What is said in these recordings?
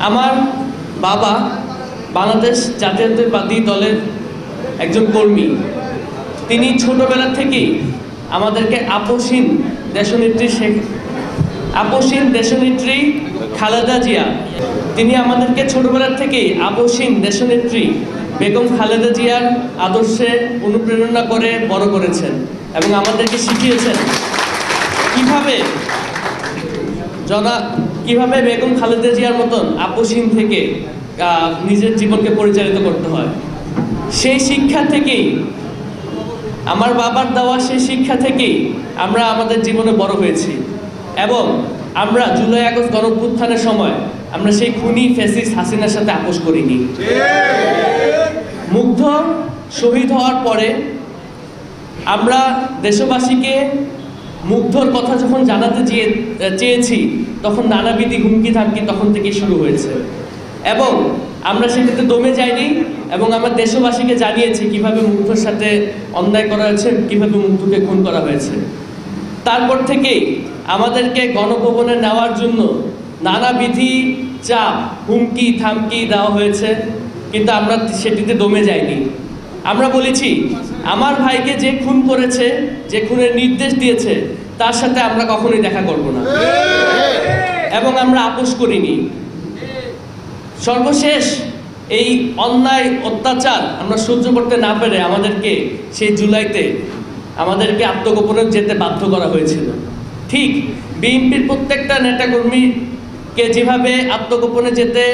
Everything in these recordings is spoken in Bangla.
আমার বাবা বাংলাদেশ জাতীয়তাবাদী দলের একজন কর্মী। তিনি ছোটবেলা থেকেই আমাদেরকে আপসহীন দেশনেত্রী খালেদা জিয়া, তিনি আমাদেরকে ছোটবেলা থেকেই আপসহীন দেশনেত্রী বেগম খালেদা জিয়ার আদর্শে অনুপ্রেরণা করে বড় করেছেন এবং আমাদেরকে শিখিয়েছেন কিভাবে বেগম খালেদা জিয়ার মতন আপসহীন থেকে নিজের জীবনকে পরিচালিত করতে হয়। সেই শিক্ষা থেকেই, আমার বাবার দেওয়া সেই শিক্ষা থেকেই আমরা আমাদের জীবনে বড় হয়েছি এবং আমরা জুলাই আগস্ট গণঅভ্যুত্থানের সময় আমরা সেই খুনি ফ্যাসিস্ট হাসিনার সাথে আপোষ করিনি। মুগ্ধ শহীদ হওয়ার পরে আমরা দেশবাসীকে মুগ্ধর কথা যখন জানাতে চেয়েছি তখন নানাবিধ হুমকি ধামকি তখন থেকে শুরু হয়েছে এবং আমরা সেক্ষেত্রে দমে যাইনি এবং আমার দেশবাসীকে জানিয়েছি কিভাবে মুগ্ধর সাথে অন্যায় করা হয়েছে, কিভাবে মুগ্ধকে খুন করা হয়েছে। তারপর থেকেই আমাদেরকে গণভবনে নেওয়ার জন্য নানাবিধি চাপ, হুমকি থামকি দেওয়া হয়েছে, কিন্তু আমরা সেটিতে দমে যাইনি। আমরা বলেছি আমার ভাইকে যে খুন করেছে, যে খুনের নির্দেশ দিয়েছে, তার সাথে আমরা কখনোই দেখা করব না এবং আমরা আপোষ করিনি। সর্বশেষ এই অন্যায় অত্যাচার আমরা সহ্য করতে না পেরে আমাদেরকে সেই জুলাইতে আমাদেরকে আত্মগোপনে যেতে বাধ্য করা হয়েছিল। ঠিক বিএনপির প্রত্যেকটা নেতাকর্মীকে যেভাবে আত্মগোপনে যেতে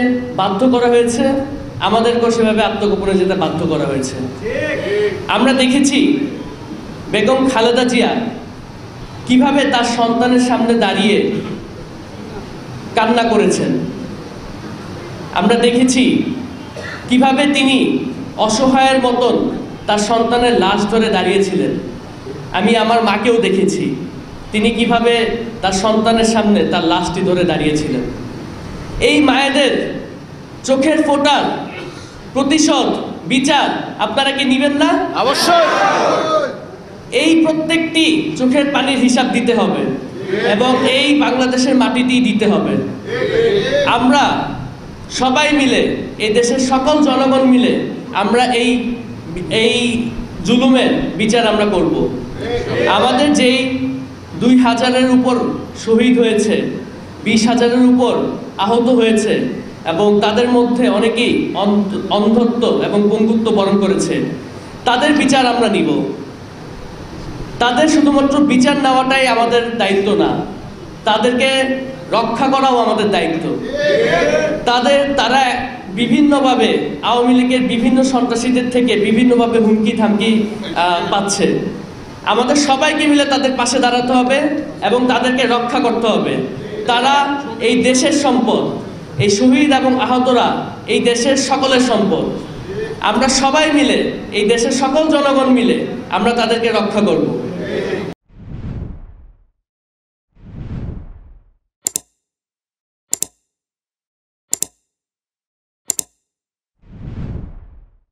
বাধ্য করা হয়েছে, আমাদেরকেও সেভাবে আত্মগোপনে যেতে বাধ্য করা হয়েছে। আমরা দেখেছি বেগম খালেদা জিয়া কিভাবে তার সন্তানের সামনে দাঁড়িয়ে কান্না করেছেন। আমরা দেখেছি কিভাবে তিনি অসহায়ের মতন তার সন্তানের লাশ ধরে দাঁড়িয়েছিলেন। আমি আমার মাকেও দেখেছি তিনি কিভাবে তার সন্তানের সামনে তার লাশটি ধরে দাঁড়িয়েছিলেন। এই মায়েদের চোখের ফোঁটার প্রতিশোধ, বিচার আপনারা কি নেবেন না? অবশ্যই। এই প্রত্যেকটি চোখের পানির হিসাব দিতে হবে এবং এই বাংলাদেশের মাটিতেই দিতে হবে। আমরা সবাই মিলে, এই দেশের সকল জনগণ মিলে আমরা এই জুলুমের বিচার আমরা করব। আমাদের যেই 2000-এর উপর শহীদ হয়েছে, 20,000-এর উপর আহত হয়েছে এবং তাদের মধ্যে অনেকেই অন্ধত্ব এবং পঙ্গুত্ব বরণ করেছে, তাদের বিচার আমরা নিব। তাদের শুধুমাত্র বিচার নেওয়াটাই আমাদের দায়িত্ব না, তাদেরকে রক্ষা করাও আমাদের দায়িত্ব। তারা বিভিন্নভাবে আওয়ামী লীগের বিভিন্ন সন্ত্রাসীদের থেকে বিভিন্নভাবে হুমকি থামকি পাচ্ছে। আমাদের সবাইকে মিলে তাদের পাশে দাঁড়াতে হবে এবং তাদেরকে রক্ষা করতে হবে। তারা এই দেশের সম্পদ, এই শহীদ এবং আহতরা এই দেশের সকলের সম্পদ। আমরা সবাই মিলে, এই দেশের সকল জনগণ মিলে আমরা তাদেরকে রক্ষা করব।